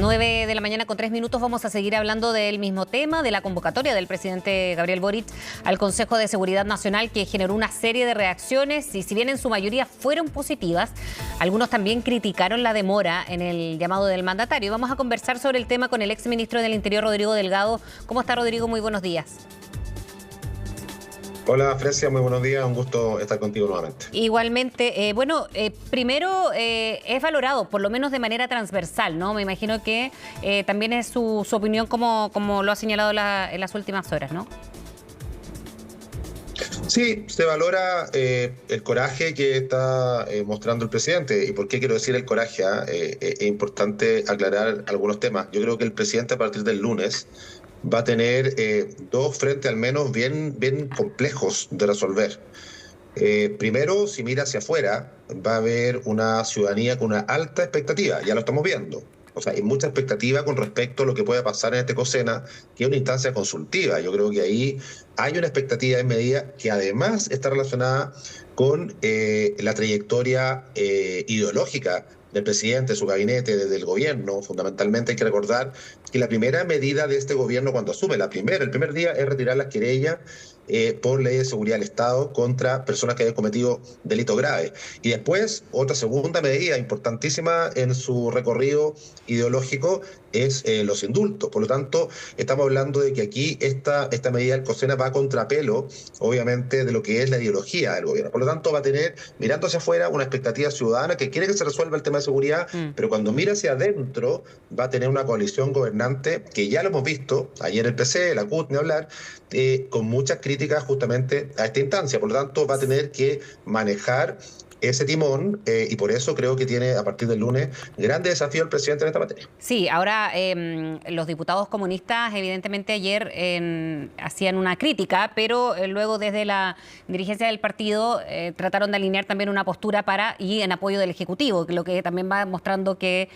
9 de la mañana con 3 minutos vamos a seguir hablando del mismo tema, de la convocatoria del presidente Gabriel Boric al Consejo de Seguridad Nacional, que generó una serie de reacciones y si bien en su mayoría fueron positivas, algunos también criticaron la demora en el llamado del mandatario. Vamos a conversar sobre el tema con el exministro del Interior, Rodrigo Delgado. ¿Cómo está, Rodrigo? Muy buenos días. Hola, Frecia, muy buenos días, un gusto estar contigo nuevamente. Igualmente, primero es valorado, por lo menos de manera transversal, ¿no? Me imagino que también es su opinión como lo ha señalado en las últimas horas, ¿no? Sí, se valora el coraje que está mostrando el presidente. ¿Y por qué quiero decir el coraje? Es importante aclarar algunos temas. Yo creo que el presidente a partir del lunes va a tener dos frentes al menos bien complejos de resolver. Primero, si mira hacia afuera, va a haber una ciudadanía con una alta expectativa, ya lo estamos viendo. O sea, hay mucha expectativa con respecto a lo que pueda pasar en este COSENA, que es una instancia consultiva. Yo creo que ahí hay una expectativa en medida que además está relacionada con la trayectoria ideológica del presidente, su gabinete, desde el gobierno. Fundamentalmente hay que recordar que la primera medida de este gobierno cuando asume, el primer día es retirar las querellas por ley de seguridad del Estado contra personas que hayan cometido delitos graves. Y después, otra segunda medida importantísima en su recorrido ideológico es los indultos. Por lo tanto, estamos hablando de que aquí esta medida del COSENA va a contrapelo, obviamente, de lo que es la ideología del gobierno. Por lo tanto, va a tener, mirando hacia afuera, una expectativa ciudadana que quiere que se resuelva el tema de seguridad, pero cuando mira hacia adentro, va a tener una coalición gobernante que ya lo hemos visto, ayer el PC, la CUT, ni hablar, con muchas críticas justamente a esta instancia. Por lo tanto, va a tener que manejar ese timón y por eso creo que tiene a partir del lunes grande desafío el presidente en esta materia. Sí, ahora los diputados comunistas evidentemente ayer hacían una crítica, pero luego desde la dirigencia del partido trataron de alinear también una postura y en apoyo del Ejecutivo, lo que también va mostrando que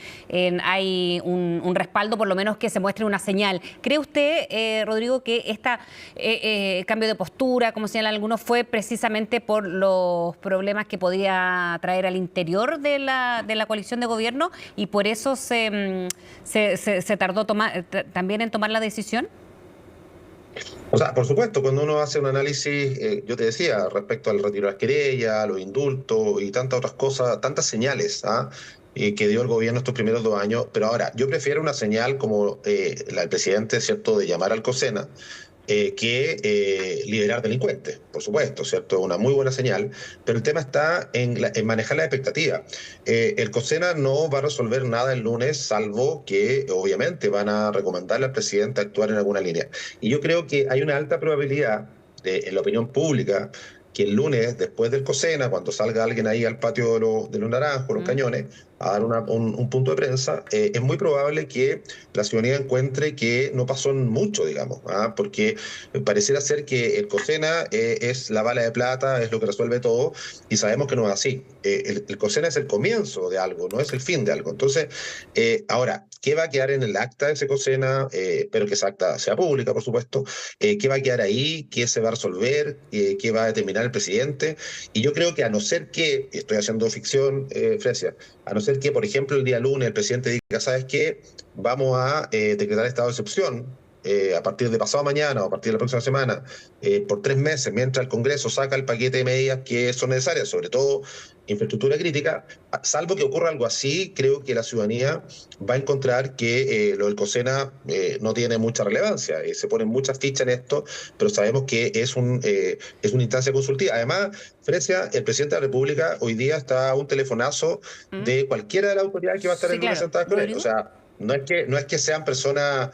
hay un respaldo, por lo menos que se muestre una señal. ¿Cree usted, Rodrigo, que este cambio de postura, como señalan algunos, fue precisamente por los problemas que podía traer al interior de la coalición de gobierno y por eso se tardó también en tomar la decisión? O sea, por supuesto, cuando uno hace un análisis, yo te decía, respecto al retiro de las querellas, los indultos y tantas otras cosas, tantas señales que dio el gobierno estos primeros 2 años, pero ahora, yo prefiero una señal como la del presidente, ¿cierto?, de llamar al COSENA, que liberar delincuentes, por supuesto, ¿cierto? Una muy buena señal, pero el tema está en manejar la expectativa. El COSENA no va a resolver nada el lunes, salvo que obviamente van a recomendarle al presidente actuar en alguna línea. Y yo creo que hay una alta probabilidad en la opinión pública que el lunes, después del COSENA, cuando salga alguien ahí al patio de los Naranjos, los Cañones, a dar un punto de prensa, es muy probable que la ciudadanía encuentre que no pasó mucho, digamos, porque pareciera ser que el COSENA es la bala de plata, es lo que resuelve todo, y sabemos que no es así. El COSENA es el comienzo de algo, no es el fin de algo. Entonces, ahora, ¿qué va a quedar en el acta de ese COSENA? Pero que esa acta sea pública, por supuesto. ¿Qué va a quedar ahí? ¿Qué se va a resolver? ¿Qué va a determinar el presidente? Y yo creo que a no ser que, estoy haciendo ficción, Frecia, a no ser que, por ejemplo, el día lunes el presidente diga, ¿sabes qué? Vamos a decretar estado de excepción a partir de pasado mañana o a partir de la próxima semana, por 3 meses, mientras el Congreso saca el paquete de medidas que son necesarias, sobre todo infraestructura crítica, salvo que ocurra algo así, creo que la ciudadanía va a encontrar que lo del COSENA no tiene mucha relevancia. Se ponen muchas fichas en esto, pero sabemos que es una instancia consultiva. Además, Frecia, el presidente de la República hoy día está a un telefonazo de cualquiera de las autoridades que va a estar Sí, el lunes claro. sentada con él. O sea, no es que sean personas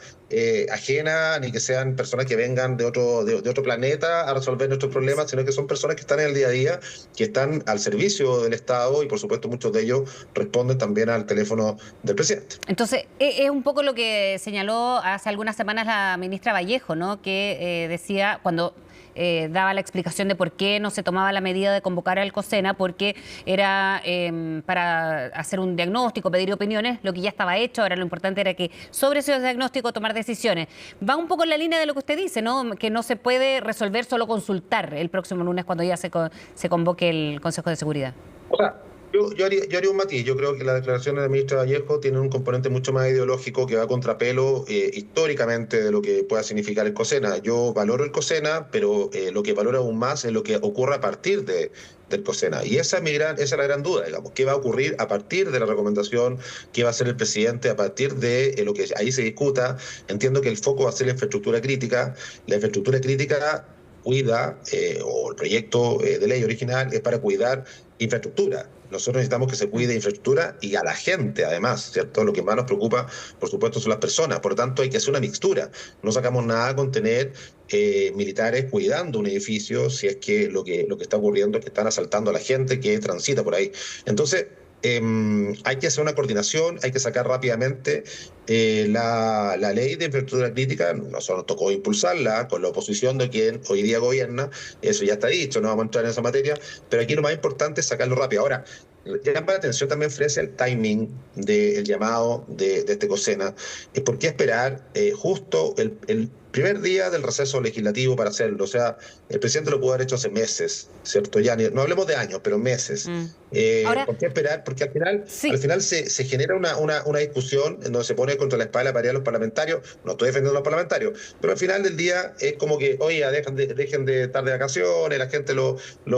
ajenas, ni que sean personas que vengan de otro planeta a resolver nuestros problemas, sino que son personas que están en el día a día, que están al servicio del Estado y por supuesto muchos de ellos responden también al teléfono del presidente. Entonces, es un poco lo que señaló hace algunas semanas la ministra Vallejo, ¿no? Que decía, cuando daba la explicación de por qué no se tomaba la medida de convocar al COSENA, porque era para hacer un diagnóstico, pedir opiniones, lo que ya estaba hecho. Ahora lo importante era que sobre ese diagnóstico tomar decisiones. Va un poco en la línea de lo que usted dice, ¿no? Que no se puede resolver solo consultar el próximo lunes cuando ya se convoque el Consejo de Seguridad. O sea, Yo haría un matiz. Yo creo que las declaraciones de la ministra Vallejo tienen un componente mucho más ideológico que va a contrapelo históricamente de lo que pueda significar el COSENA. Yo valoro el COSENA, pero lo que valoro aún más es lo que ocurre a partir del COSENA. Y esa es la gran duda, digamos. ¿Qué va a ocurrir a partir de la recomendación? ¿Qué va a hacer el presidente a partir de lo que ahí se discuta? Entiendo que el foco va a ser la infraestructura crítica. La infraestructura crítica cuida, o el proyecto de ley original es para cuidar infraestructura. Nosotros necesitamos que se cuide infraestructura y a la gente, además, ¿cierto? Lo que más nos preocupa, por supuesto, son las personas. Por lo tanto, hay que hacer una mixtura. No sacamos nada con tener militares cuidando un edificio si es que lo que está ocurriendo es que están asaltando a la gente que transita por ahí. Entonces, hay que hacer una coordinación, hay que sacar rápidamente la ley de infraestructura crítica. Nosotros nos tocó impulsarla con la oposición de quien hoy día gobierna, eso ya está dicho, no vamos a entrar en esa materia, pero aquí lo más importante es sacarlo rápido. Ahora, llama la atención también, Frecia, el timing del llamado de este COSENA. ¿Por qué esperar justo el primer día del receso legislativo para hacerlo? O sea, el presidente lo pudo haber hecho hace meses, ¿cierto? Ya no hablemos de años, pero meses. Ahora, ¿Por qué esperar? Porque al sí. final se genera una discusión en donde se pone contra la espada de la pared a los parlamentarios. No estoy defendiendo a los parlamentarios, pero al final del día es como que, oye, dejen de estar de vacaciones, la gente lo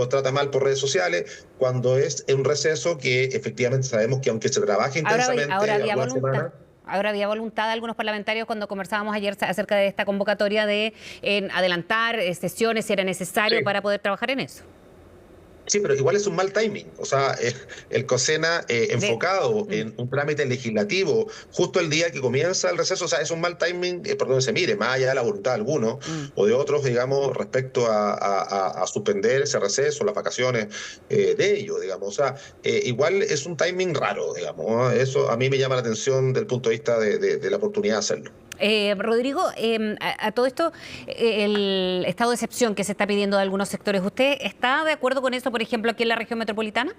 trata mal por redes sociales, cuando es un receso que efectivamente sabemos que aunque se trabaje intensamente Ahora había algunas voluntad. semanas. Ahora había voluntad de algunos parlamentarios cuando conversábamos ayer acerca de esta convocatoria de adelantar sesiones si era necesario Sí. para poder trabajar en eso. Sí, pero igual es un mal timing. O sea, el COSENA De, enfocado mm, en un trámite legislativo justo el día que comienza el receso, o sea, es un mal timing por donde se mire, más allá de la voluntad de algunos mm. o de otros, digamos, respecto a suspender ese receso, las vacaciones de ellos, digamos. O sea, igual es un timing raro, digamos, ¿no? Eso a mí me llama la atención desde el punto de vista de la oportunidad de hacerlo. Rodrigo, a todo esto, el estado de excepción que se está pidiendo de algunos sectores, ¿usted está de acuerdo con eso, por ejemplo, aquí en la región metropolitana?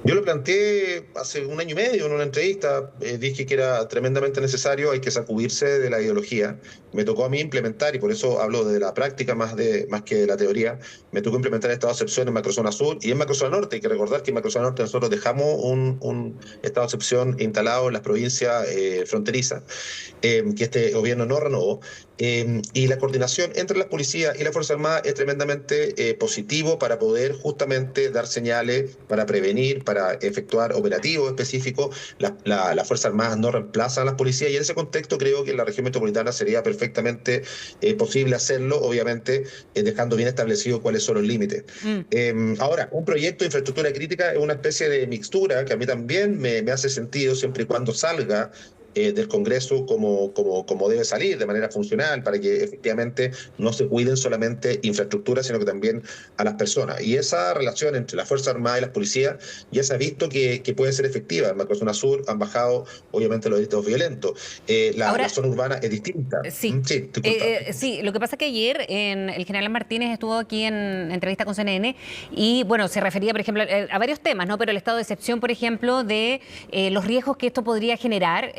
Yo lo planteé hace un año y medio en una entrevista, dije que era tremendamente necesario, hay que sacudirse de la ideología. Me tocó a mí implementar, y por eso hablo de la práctica más que de la teoría, me tocó implementar el estado de excepción en macrozona sur y en macrozona norte. Hay que recordar que en macrozona norte nosotros dejamos un estado de excepción instalado en las provincias fronterizas, que este gobierno no renovó. Y la coordinación entre las policías y la Fuerza Armada es tremendamente positivo para poder justamente dar señales, para prevenir, para efectuar operativos específicos. Las Fuerzas Armadas no reemplazan a las policías y en ese contexto creo que en la región metropolitana sería perfectamente posible hacerlo, obviamente dejando bien establecido cuáles son los límites. Mm. Ahora, un proyecto de infraestructura crítica es una especie de mixtura que a mí también me hace sentido siempre y cuando salga del Congreso como debe salir, de manera funcional, para que efectivamente no se cuiden solamente infraestructuras, sino que también a las personas. Y esa relación entre las Fuerzas Armadas y las policías ya se ha visto que puede ser efectiva. En Macrozona Sur han bajado, obviamente, los delitos violentos. La Ahora, zona urbana es distinta. sí. Sí, disculpa. Sí, lo que pasa es que ayer el general Martínez estuvo aquí en entrevista con CNN y, bueno, se refería, por ejemplo, a varios temas, ¿no? Pero el estado de excepción, por ejemplo, de los riesgos que esto podría generar,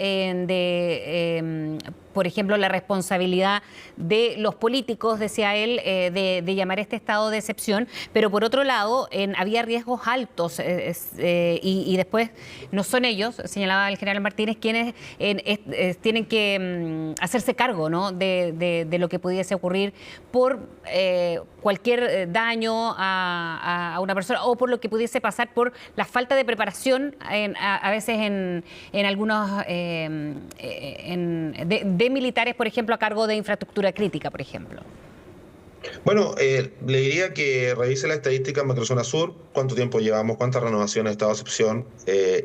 por ejemplo, la responsabilidad de los políticos, decía él, de llamar este estado de excepción, pero por otro lado, había riesgos altos y después no son ellos, señalaba el general Martínez, quienes tienen que hacerse cargo, ¿no? de lo que pudiese ocurrir por cualquier daño a una persona o por lo que pudiese pasar por la falta de preparación a veces en algunos de militares, por ejemplo, a cargo de infraestructura crítica, por ejemplo. Bueno, le diría que revise la estadística en Macrozona Sur, cuánto tiempo llevamos, cuántas renovaciones de estado de excepción,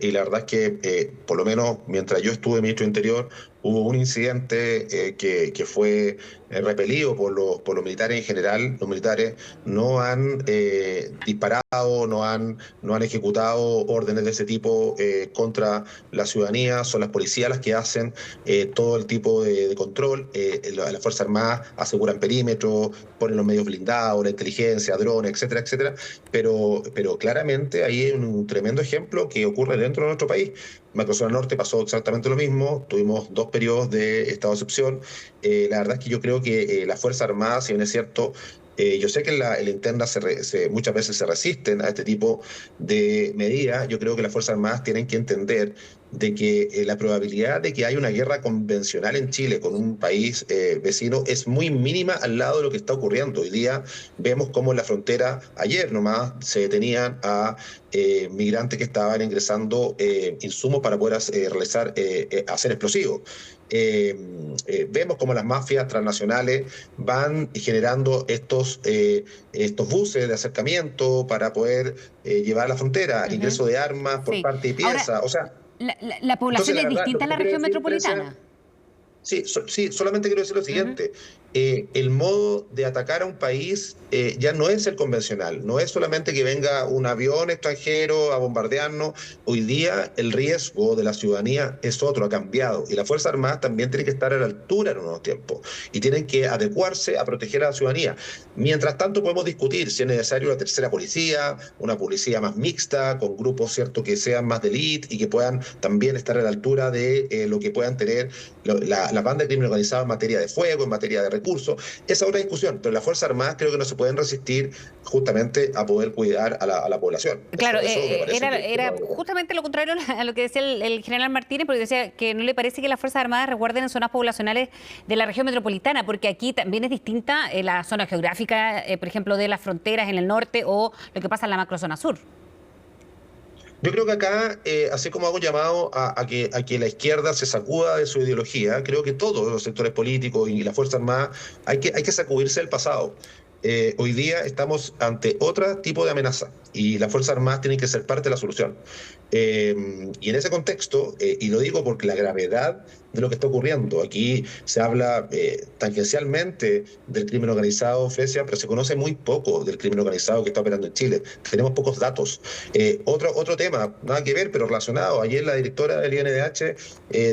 y la verdad es que, por lo menos mientras yo estuve ministro de Interior, hubo un incidente que fue repelido por los militares en general. Los militares no han disparado, no han ejecutado órdenes de ese tipo contra la ciudadanía. Son las policías las que hacen todo el tipo de control. Las Fuerzas Armadas aseguran perímetros, ponen los medios blindados, la inteligencia, drones, etcétera, etcétera. Pero claramente ahí hay un tremendo ejemplo que ocurre dentro de nuestro país. Macrozona Norte pasó exactamente lo mismo, tuvimos 2 periodos de estado de excepción. La verdad es que yo creo que la Fuerza Armada, si bien es cierto, Yo sé que en la interna muchas veces se resisten a este tipo de medidas. Yo creo que las Fuerzas Armadas tienen que entender de que la probabilidad de que haya una guerra convencional en Chile con un país vecino es muy mínima al lado de lo que está ocurriendo. Hoy día vemos cómo en la frontera, ayer nomás, se detenían a migrantes que estaban ingresando insumos para poder hacer explosivos. Eh, Vemos cómo las mafias transnacionales van generando estos buses de acercamiento para poder llevar a la frontera, Ujú. ingreso de armas por Sí. parte de Ahora, piezas. O sea, la entonces población la es verdad, lo distinta que en te la quiero región decir, Florencia, metropolitana. sí, sí, solamente quiero decir lo Ujú. siguiente. El modo de atacar a un país ya no es el convencional, no es solamente que venga un avión extranjero a bombardearnos. Hoy día el riesgo de la ciudadanía es otro, ha cambiado. Y las Fuerzas Armadas también tienen que estar a la altura en unos tiempos y tienen que adecuarse a proteger a la ciudadanía. Mientras tanto podemos discutir si es necesario una tercera policía, una policía más mixta, con grupos, ¿cierto?, que sean más de élite y que puedan también estar a la altura de lo que puedan tener la banda de crimen organizado en materia de fuego, en materia de recursos. Esa es otra discusión, pero las Fuerzas Armadas creo que no se pueden resistir justamente a poder cuidar a la población. Claro, Eso me parece que no era hay que hacer. justamente lo contrario a lo que decía el general Martínez, porque decía que no le parece que las Fuerzas Armadas resguarden en zonas poblacionales de la región metropolitana, porque aquí también es distinta la zona geográfica, por ejemplo, de las fronteras en el norte o lo que pasa en la macrozona sur. Yo creo que acá, así como hago llamado a que la izquierda se sacuda de su ideología, creo que todos los sectores políticos y las Fuerzas Armadas hay que sacudirse del pasado. Hoy día estamos ante otro tipo de amenaza y las Fuerzas Armadas tienen que ser parte de la solución. Y en ese contexto, y lo digo porque la gravedad de lo que está ocurriendo, aquí se habla tangencialmente del crimen organizado, Frecia, pero se conoce muy poco del crimen organizado que está operando en Chile. Tenemos pocos datos. Otro tema, nada que ver, pero relacionado. Ayer la directora del INDH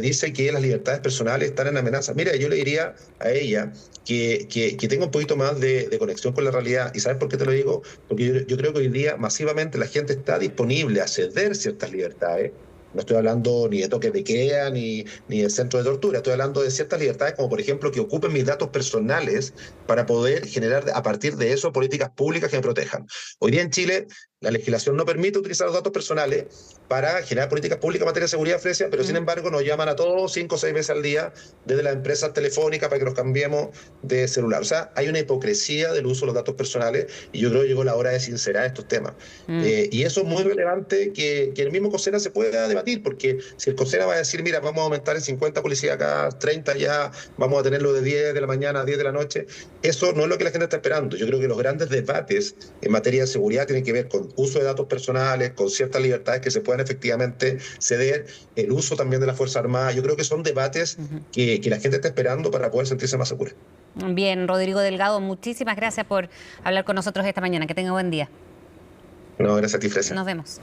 dice que las libertades personales están en amenaza. Mira, yo le diría a ella que tenga un poquito más de conexión con la realidad. ¿Y sabes por qué te lo digo? Porque yo creo que hoy día masivamente la gente está disponible a ceder ciertas libertades. No estoy hablando ni de toques de queda, ni de centro de tortura. Estoy hablando de ciertas libertades, como por ejemplo que ocupen mis datos personales para poder generar a partir de eso políticas públicas que me protejan. Hoy día en Chile la legislación no permite utilizar los datos personales para generar políticas públicas en materia de seguridad, Frecia, pero sin Mm. embargo nos llaman a todos 5 o 6 veces al día desde las empresas telefónicas para que los cambiemos de celular. O sea, hay una hipocresía del uso de los datos personales y yo creo que llegó la hora de sincerar estos temas. Mm. Y eso es muy relevante que el mismo COSENA se pueda debatir, porque si el COSENA va a decir, mira, vamos a aumentar en 50 policías acá, 30 ya, vamos a tenerlo de 10 de la mañana a 10 de la noche, eso no es lo que la gente está esperando. Yo creo que los grandes debates en materia de seguridad tienen que ver con uso de datos personales, con ciertas libertades que se puedan efectivamente ceder, el uso también de la Fuerza Armada. Yo creo que son debates Ujú. que la gente está esperando para poder sentirse más segura. Bien, Rodrigo Delgado, muchísimas gracias por hablar con nosotros esta mañana. Que tenga buen día. No, gracias a ti, Frecia. Nos vemos.